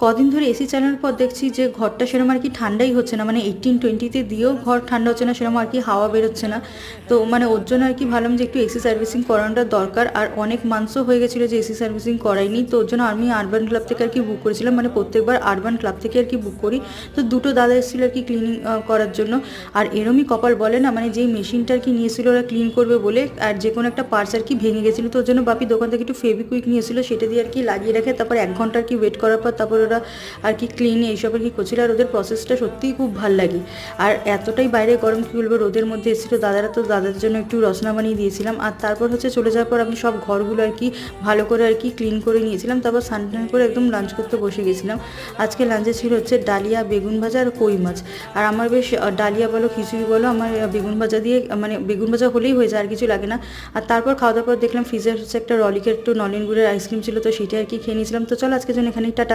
কদিন ধরে এসি চালানোর পর দেখছি যে ঘরটা সেরকম আর কি ঠান্ডাই হচ্ছে না, মানে 18-20-তে দিয়েও ঘর ঠান্ডা হচ্ছে না, সেরকম আর কি হাওয়া বেরোচ্ছে না। তো মানে ওর জন্য আর কি ভাবলাম যে একটু এসি সার্ভিসিং করানোটা দরকার। আর অনেক মান্থও হয়ে গেছিলো যে এসি সার্ভিসিং করাইনি, তো ওর জন্য আমি আরবান ক্লাব থেকে আর কি বুক করেছিলাম, মানে প্রত্যেকবার আরবান ক্লাব থেকে আর কি বুক করি। তো দুটো দাদা এসেছিলো আর কি ক্লিনিং করার জন্য। আর এরমই কপাল বলে না, মানে যেই মেশিনটা আর কি নিয়েছিল ওরা ক্লিন করবে বলে, আর যে কোনো একটা পার্টস আর কি ভেঙে গেছিলো, তো ওর জন্য বাপি দোকান থেকে একটু ফেভিকুইক নিয়েছিল, সেটা দিয়ে আর কি লাগিয়ে রাখে, তারপর 1 ঘন্টা আর কি ওয়েট করার পর তারপর ওরা আর কি ক্লিন এইসব আর কি করছিল। আর ওদের প্রসেসটা সত্যিই খুব ভালো লাগে। আর এতটাই বাইরে গরম, কী বলবো, রোদের মধ্যে এসেছিলো দাদারা, তো দাদাদের জন্য একটু রসনা বানিয়ে দিয়েছিলাম। আর তারপর হচ্ছে চলে যাওয়ার পর আমি সব ঘরগুলো আর কি ভালো করে আর কি ক্লিন করে নিয়েছিলাম, তারপর স্নান টান করে একদম লাঞ্চ করতে বসে গেছিলাম। আজকে লাঞ্চে ছিল হচ্ছে ডালিয়া, বেগুন ভাজা আর কই মাছ। আর আমার বেশ ডালিয়া বলো খিচুড়ি বলো, আমার বেগুন ভাজা দিয়ে, মানে বেগুন ভাজা হলেই হয়ে যায়, আর কিছু লাগে না। আর তারপর খাওয়া দাওয়ার পর দেখলাম ফ্রিজের হচ্ছে একটা রলিকের একটু নলেন গুড়ের আইসক্রিম ছিল, তো সেটা আর কি খেয়ে নিয়েছিলাম। তো চলো আজকের জন্য এখানেই টাটা।